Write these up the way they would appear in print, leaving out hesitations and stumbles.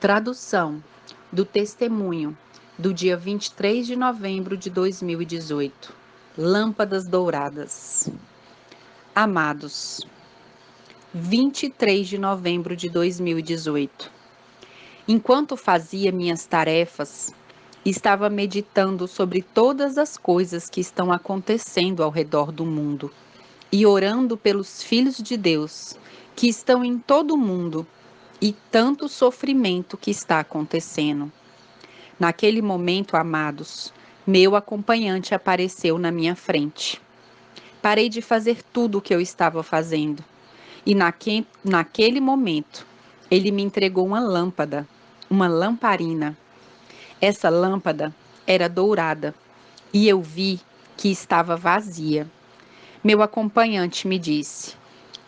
Tradução do testemunho do dia 23 de novembro de 2018. Lâmpadas douradas. Amados, 23 de novembro de 2018. Enquanto fazia minhas tarefas, estava meditando sobre todas as coisas que estão acontecendo ao redor do mundo e orando pelos filhos de Deus que estão em todo o mundo e tanto sofrimento que está acontecendo. Naquele momento, amados, meu acompanhante apareceu na minha frente. Parei de fazer tudo o que eu estava fazendo e naquele momento ele me entregou uma lâmpada, uma lamparina. Essa lâmpada era dourada e eu vi que estava vazia. Meu acompanhante me disse: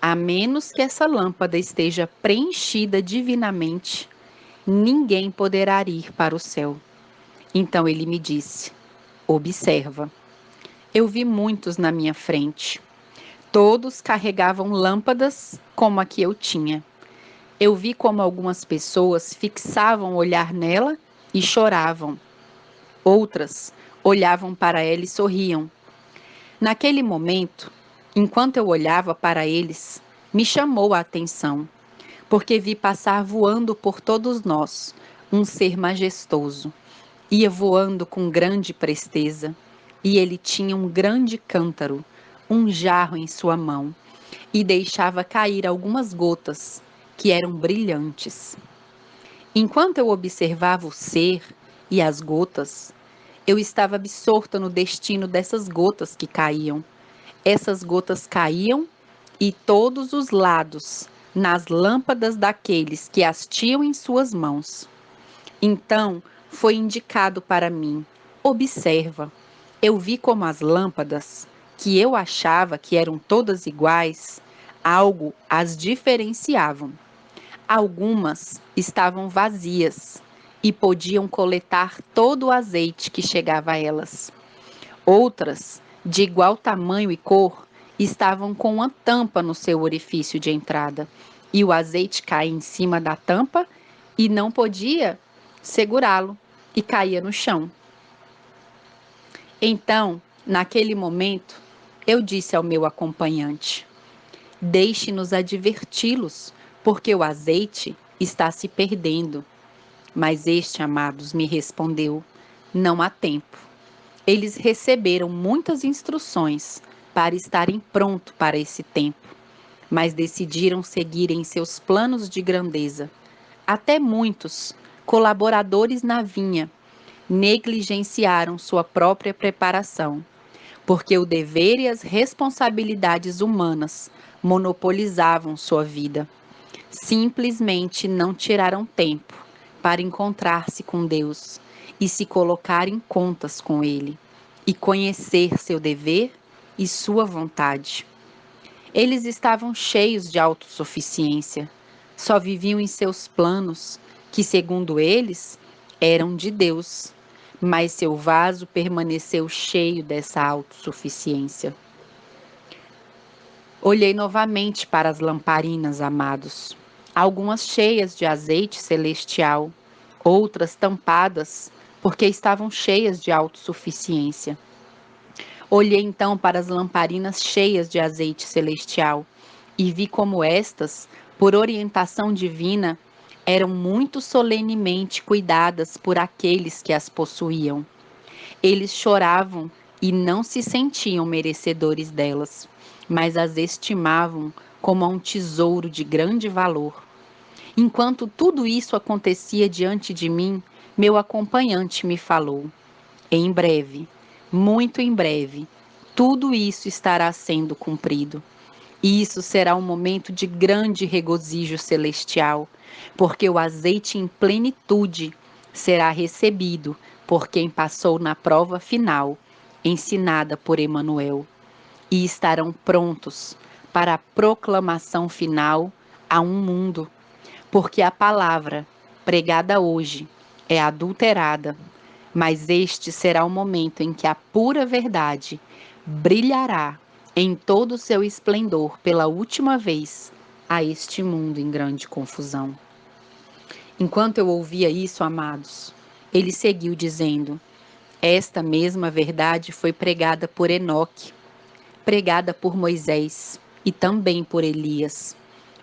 a menos que essa lâmpada esteja preenchida divinamente, ninguém poderá ir para o céu. Então ele me disse: observa. Eu vi muitos na minha frente. Todos carregavam lâmpadas como a que eu tinha. Eu vi como algumas pessoas fixavam o olhar nela e choravam. Outras olhavam para ela e sorriam. Naquele momento, enquanto eu olhava para eles, me chamou a atenção, porque vi passar voando por todos nós um ser majestoso. Ia voando com grande presteza, e ele tinha um grande cântaro, um jarro em sua mão, e deixava cair algumas gotas, que eram brilhantes. Enquanto eu observava o ser e as gotas, eu estava absorta no destino dessas gotas que caíam. Essas gotas caíam e todos os lados, nas lâmpadas daqueles que as tinham em suas mãos. Então foi indicado para mim: observa. Eu vi como as lâmpadas, que eu achava que eram todas iguais, algo as diferenciavam. Algumas estavam vazias e podiam coletar todo o azeite que chegava a elas. Outras, de igual tamanho e cor, estavam com uma tampa no seu orifício de entrada, e o azeite caía em cima da tampa e não podia segurá-lo, e caía no chão. Então, naquele momento, eu disse ao meu acompanhante: deixe-nos adverti-los, porque o azeite está se perdendo. Mas este, amados, me respondeu: não há tempo. Eles receberam muitas instruções para estarem prontos para esse tempo, mas decidiram seguir em seus planos de grandeza. Até muitos colaboradores na vinha negligenciaram sua própria preparação, porque o dever e as responsabilidades humanas monopolizavam sua vida. Simplesmente não tiraram tempo para encontrar-se com Deus e se colocar em contas com Ele e conhecer seu dever e sua vontade. Eles estavam cheios de autossuficiência, só viviam em seus planos, que, segundo eles, eram de Deus, mas seu vaso permaneceu cheio dessa autossuficiência. Olhei novamente para as lamparinas, amados, algumas cheias de azeite celestial, outras tampadas, porque estavam cheias de autossuficiência. Olhei então para as lamparinas cheias de azeite celestial e vi como estas, por orientação divina, eram muito solenemente cuidadas por aqueles que as possuíam. Eles choravam e não se sentiam merecedores delas, mas as estimavam como a um tesouro de grande valor. Enquanto tudo isso acontecia diante de mim, meu acompanhante me falou: em breve, muito em breve, tudo isso estará sendo cumprido. E isso será um momento de grande regozijo celestial, porque o azeite em plenitude será recebido por quem passou na prova final, ensinada por Emanuel, e estarão prontos para a proclamação final a um mundo, porque a palavra pregada hoje é adulterada, mas este será o momento em que a pura verdade brilhará em todo o seu esplendor pela última vez a este mundo em grande confusão. Enquanto eu ouvia isso, amados, ele seguiu dizendo: esta mesma verdade foi pregada por Enoque, pregada por Moisés e também por Elias.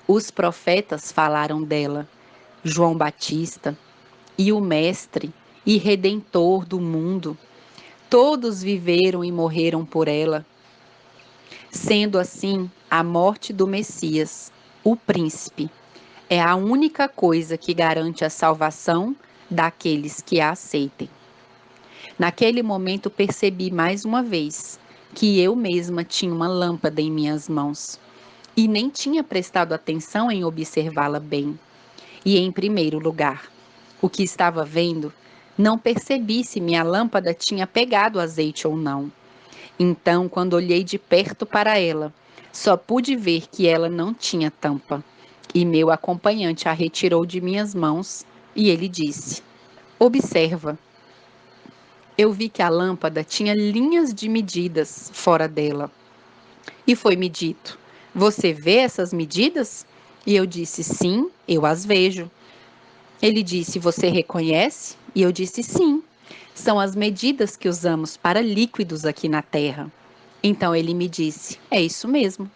Os profetas falaram dela, João Batista e o Mestre e Redentor do mundo. Todos viveram e morreram por ela. Sendo assim, a morte do Messias, o príncipe, é a única coisa que garante a salvação daqueles que a aceitem. Naquele momento percebi mais uma vez que eu mesma tinha uma lâmpada em minhas mãos e nem tinha prestado atenção em observá-la bem. E em primeiro lugar, o que estava vendo, não percebi se minha lâmpada tinha pegado azeite ou não. Então, quando olhei de perto para ela, só pude ver que ela não tinha tampa. E meu acompanhante a retirou de minhas mãos e ele disse: observa. Eu vi que a lâmpada tinha linhas de medidas fora dela. E foi-me dito: você vê essas medidas? E eu disse: sim, eu as vejo. Ele disse: você reconhece? E eu disse: sim. São as medidas que usamos para líquidos aqui na Terra. Então ele me disse: é isso mesmo.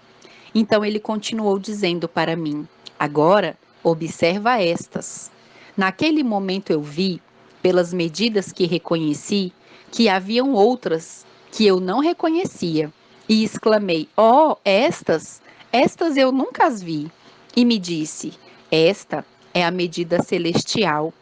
Então ele continuou dizendo para mim: agora observa estas. Naquele momento eu vi, pelas medidas que reconheci, que haviam outras que eu não reconhecia. E exclamei: oh, estas? Estas eu nunca as vi. E me disse: esta é a medida celestial.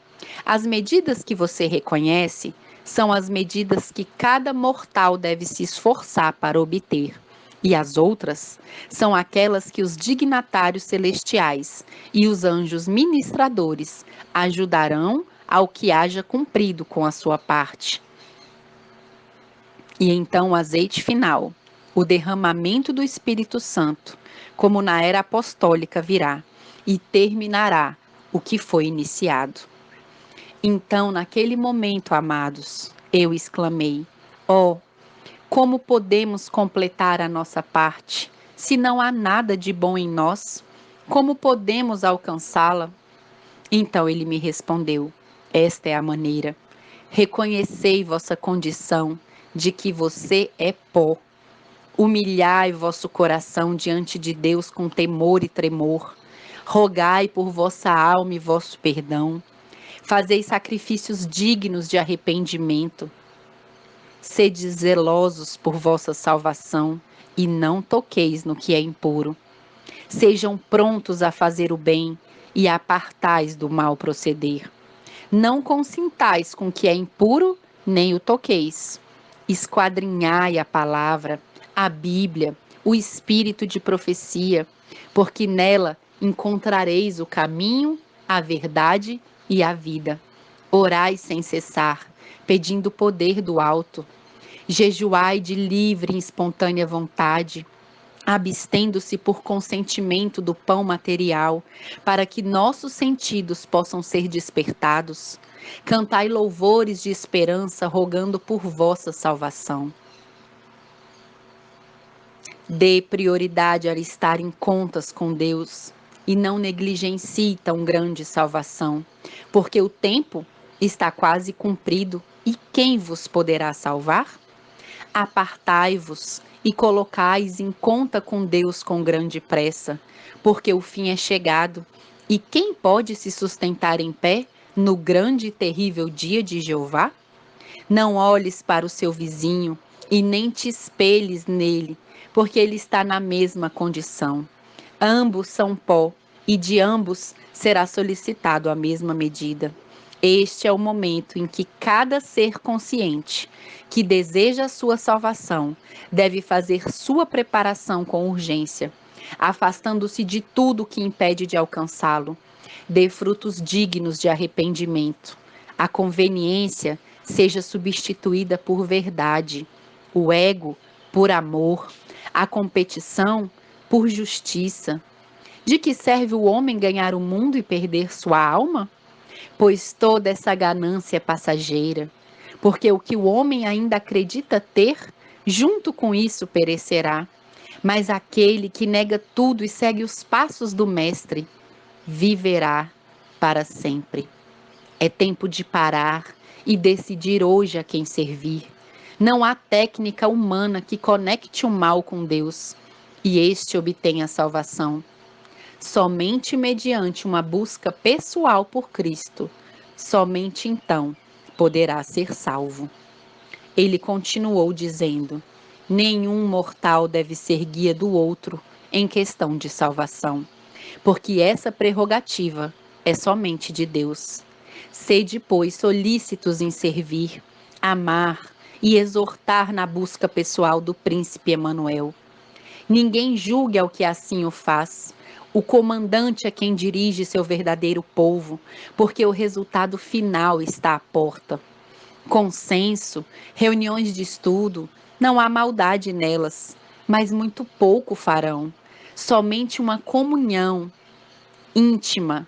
As medidas que você reconhece são as medidas que cada mortal deve se esforçar para obter. E as outras são aquelas que os dignatários celestiais e os anjos ministradores ajudarão ao que haja cumprido com a sua parte. E então o azeite final, o derramamento do Espírito Santo, como na era apostólica virá e terminará o que foi iniciado. Então, naquele momento, amados, eu exclamei: oh, como podemos completar a nossa parte, se não há nada de bom em nós? Como podemos alcançá-la? Então ele me respondeu: esta é a maneira. Reconhecei vossa condição de que você é pó. Humilhai vosso coração diante de Deus com temor e tremor. Rogai por vossa alma e vosso perdão. Fazei sacrifícios dignos de arrependimento. Sede zelosos por vossa salvação e não toqueis no que é impuro. Sejam prontos a fazer o bem e apartais do mal proceder. Não consintais com o que é impuro, nem o toqueis. Esquadrinhai a palavra, a Bíblia, o espírito de profecia, porque nela encontrareis o caminho, a verdade e a vida. Orai sem cessar, pedindo o poder do alto. Jejuai de livre e espontânea vontade, abstendo-se por consentimento do pão material, para que nossos sentidos possam ser despertados. Cantai louvores de esperança, rogando por vossa salvação. Dê prioridade a estar em contas com Deus e não negligencie tão grande salvação, porque o tempo está quase cumprido e quem vos poderá salvar? Apartai-vos e colocais em conta com Deus com grande pressa, porque o fim é chegado. E quem pode se sustentar em pé no grande e terrível dia de Jeová? Não olhes para o seu vizinho e nem te espelhes nele, porque ele está na mesma condição. Ambos são pó, e de ambos será solicitado a mesma medida. Este é o momento em que cada ser consciente que deseja a sua salvação deve fazer sua preparação com urgência, afastando-se de tudo que impede de alcançá-lo. Dê frutos dignos de arrependimento. A conveniência seja substituída por verdade, o ego por amor, a competição por justiça. De que serve o homem ganhar o mundo e perder sua alma? Pois toda essa ganância é passageira, porque o que o homem ainda acredita ter, junto com isso perecerá. Mas aquele que nega tudo e segue os passos do Mestre, viverá. para sempre. É tempo de parar e decidir hoje a quem servir. Não há técnica humana que conecte o mal com Deus e este obtenha a salvação. Somente mediante uma busca pessoal por Cristo, somente então poderá ser salvo. Ele continuou dizendo: nenhum mortal deve ser guia do outro em questão de salvação, porque essa prerrogativa é somente de Deus. Sede, pois, solícitos em servir, amar e exortar na busca pessoal do príncipe Emanuel. Ninguém julgue ao que assim o faz. O comandante é quem dirige seu verdadeiro povo, porque o resultado final está à porta. Consenso, reuniões de estudo, não há maldade nelas, mas muito pouco farão. Somente uma comunhão íntima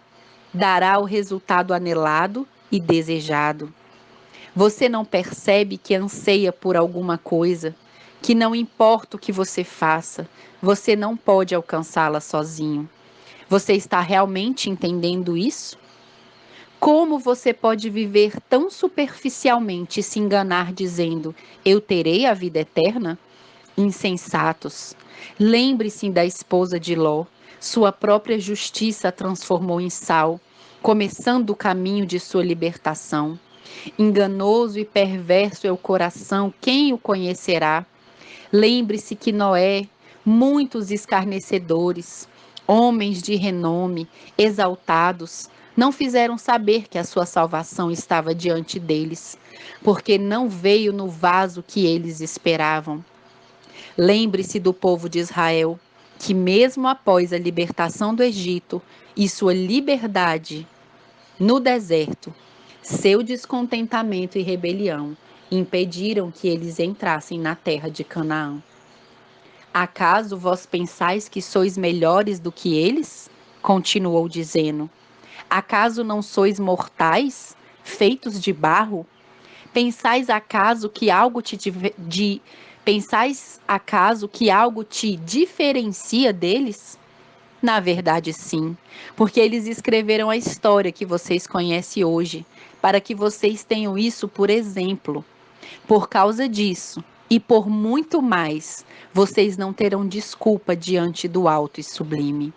dará o resultado anelado e desejado. Você não percebe que anseia por alguma coisa, que não importa o que você faça, você não pode alcançá-la sozinho. Você está realmente entendendo isso? Como você pode viver tão superficialmente e se enganar dizendo: eu terei a vida eterna? Insensatos. Lembre-se da esposa de Ló. Sua própria justiça a transformou em sal, começando o caminho de sua libertação. Enganoso e perverso é o coração, quem o conhecerá? Lembre-se que Noé, muitos escarnecedores, homens de renome, exaltados, não fizeram saber que a sua salvação estava diante deles, porque não veio no vaso que eles esperavam. Lembre-se do povo de Israel, que mesmo após a libertação do Egito e sua liberdade no deserto, seu descontentamento e rebelião impediram que eles entrassem na terra de Canaã. Acaso vós pensais que sois melhores do que eles? Continuou dizendo. Acaso não sois mortais, feitos de barro? Pensais acaso que algo pensais acaso que algo te diferencia deles? Na verdade, sim, porque eles escreveram a história que vocês conhecem hoje, para que vocês tenham isso por exemplo. Por causa disso, e por muito mais, vocês não terão desculpa diante do alto e sublime.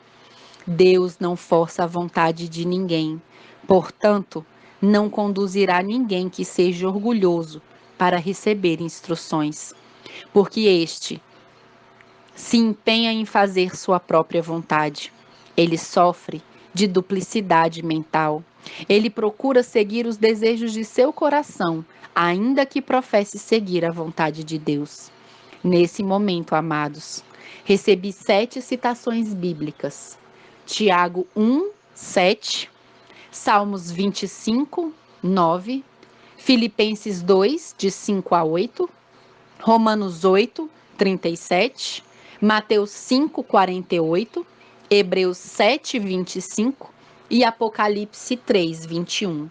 Deus não força a vontade de ninguém, portanto, não conduzirá ninguém que seja orgulhoso para receber instruções, porque este se empenha em fazer sua própria vontade. Ele sofre de duplicidade mental. Ele procura seguir os desejos de seu coração, ainda que professe seguir a vontade de Deus. Nesse momento, amados, recebi 7 citações bíblicas. Tiago 1, 7, Salmos 25, 9, Filipenses 2, de 5 a 8, Romanos 8, 37, Mateus 5, 48, Hebreus 7, 25 e Apocalipse 3, 21.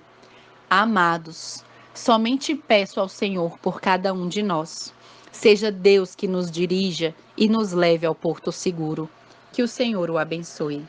Amados, somente peço ao Senhor por cada um de nós. Seja Deus que nos dirija e nos leve ao porto seguro. Que o Senhor o abençoe.